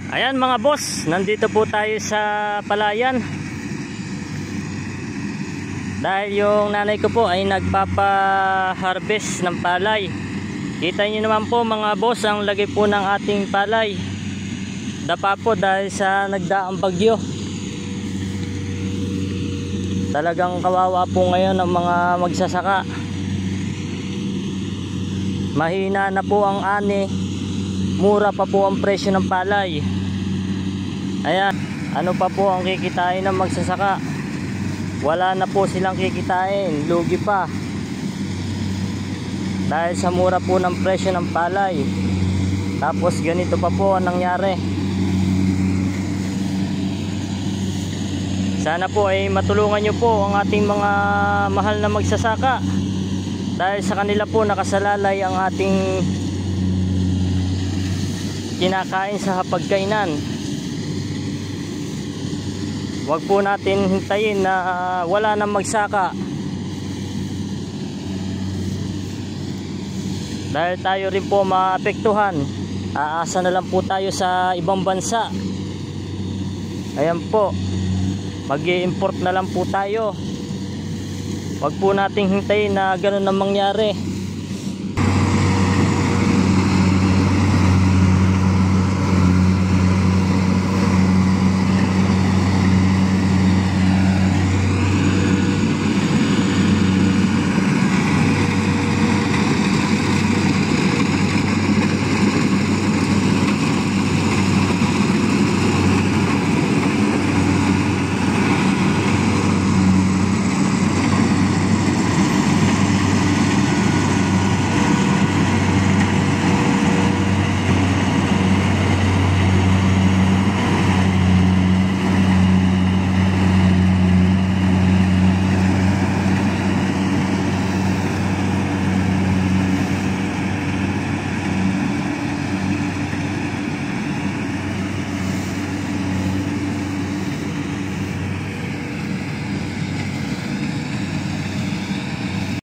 Ayan mga boss, nandito po tayo sa palayan. Dahil yung nanay ko po ay nagpapa-harvest ng palay. Kita nyo naman po mga boss ang lagay po ng ating palay. Dapa po dahil sa nagdaang bagyo. Talagang kawawa po ngayon ang mga magsasaka. Mahina na po ang ani. Mura pa po ang presyo ng palay. Ayan, ano pa po ang kikitain ng magsasaka? Wala na po silang kikitain, lugi pa. Dahil sa mura po ng presyo ng palay. Tapos ganito pa po ang nangyari. Sana po ay matulungan nyo po ang ating mga mahal na magsasaka. Dahil sa kanila po nakasalalay ang ating kinakain sa hapagkainan. Huwag po natin hintayin na wala nang magsaka. Dahil tayo rin po maapektuhan. Aasa na lang po tayo sa ibang bansa. Ayan po. Mag-i-import na lang po tayo. Huwag po natin hintayin na ganun ang mangyari.